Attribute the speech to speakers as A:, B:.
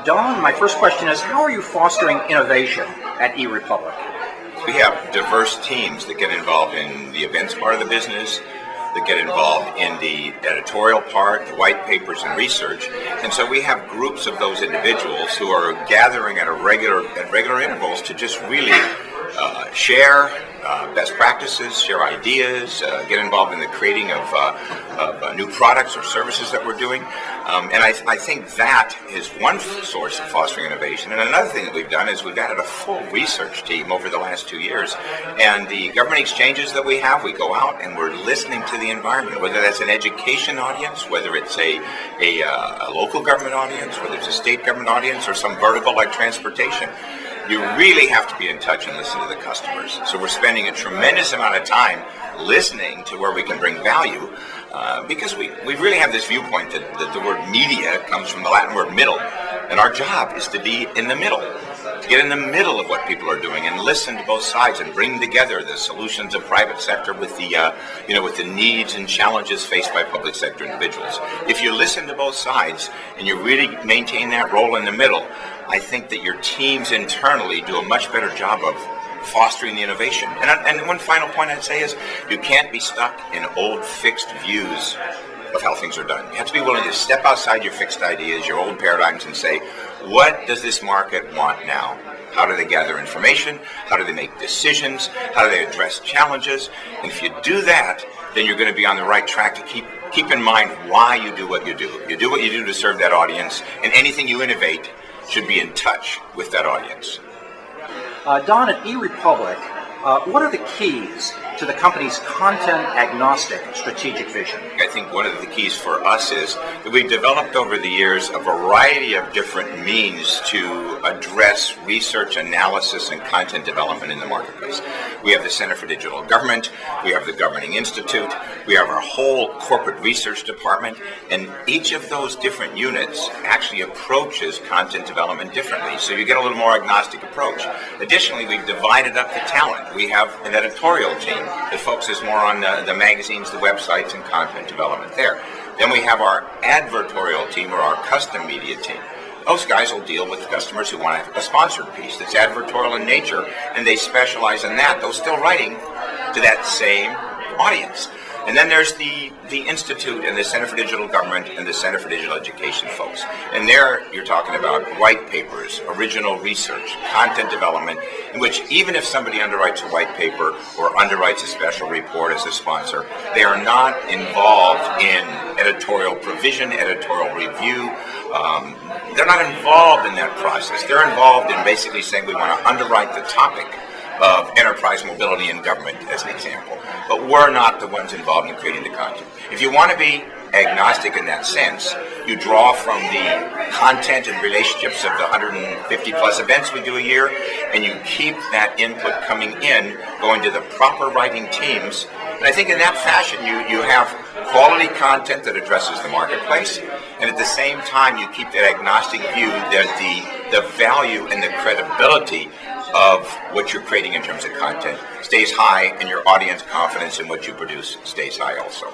A: Don, my first question is, how are you fostering innovation at e.Republic?
B: We have diverse teams that get involved in the events part of the business, that get involved in the editorial part, the white papers and research. And so we have groups of those individuals who are gathering at regular intervals to just really share best practices, share ideas, get involved in the creating of new products or services that we're doing. And I think that is one source of fostering innovation. And another thing that we've done is we've added a full research team over the last 2 years. And the government exchanges that we have, we go out and we're listening to the environment, whether that's an education audience, whether it's a local government audience, whether it's a state government audience, or some vertical like transportation. You really have to be in touch and listen to the customers. So we're spending a tremendous amount of time listening to where we can bring value because we really have this viewpoint that the word media comes from the Latin word middle. And our job is to be in the middle, to get in the middle of what people are doing and listen to both sides and bring together the solutions of private sector with the with the needs and challenges faced by public sector individuals. If you listen to both sides and you really maintain that role in the middle, I think that your teams internally do a much better job of fostering the innovation. And one final point I'd say is you can't be stuck in old fixed views of how things are done. You have to be willing to step outside your fixed ideas, your old paradigms, and say, what does this market want now? How do they gather information? How do they make decisions? How do they address challenges? And if you do that, then you're going to be on the right track to keep in mind why you do what you do. You do what you do to serve that audience, and anything you innovate should be in touch with that audience.
A: Don, at e.Republic, what are the keys to the company's content-agnostic strategic vision?
B: I think one of the keys for us is that we've developed over the years a variety of different means to address research, analysis, and content development in the marketplace. We have the Center for Digital Government, we have the Governing Institute, we have our whole corporate research department, and each of those different units actually approaches content development differently, so you get a little more agnostic approach. Additionally, we've divided up the talent. We have an editorial team that focuses more on the magazines, the websites, and content development there. Then we have our advertorial team, or our custom media team. Those guys will deal with customers who want a sponsored piece that's advertorial in nature, and they specialize in that, though still writing to that same audience. And then there's the Institute and the Center for Digital Government and the Center for Digital Education folks. And there you're talking about white papers, original research, content development, in which even if somebody underwrites a white paper or underwrites a special report as a sponsor, they are not involved in editorial provision, editorial review. They're not involved in that process. They're involved in basically saying we want to underwrite the topic of enterprise mobility in government, as an example. But we're not the ones involved in creating the content. If you want to be agnostic in that sense, you draw from the content and relationships of the 150 plus events we do a year, and you keep that input coming in, going to the proper writing teams. And I think in that fashion, you have quality content that addresses the marketplace, and at the same time, you keep that agnostic view that the value and the credibility of what you're creating in terms of content stays high, and your audience confidence in what you produce stays high also.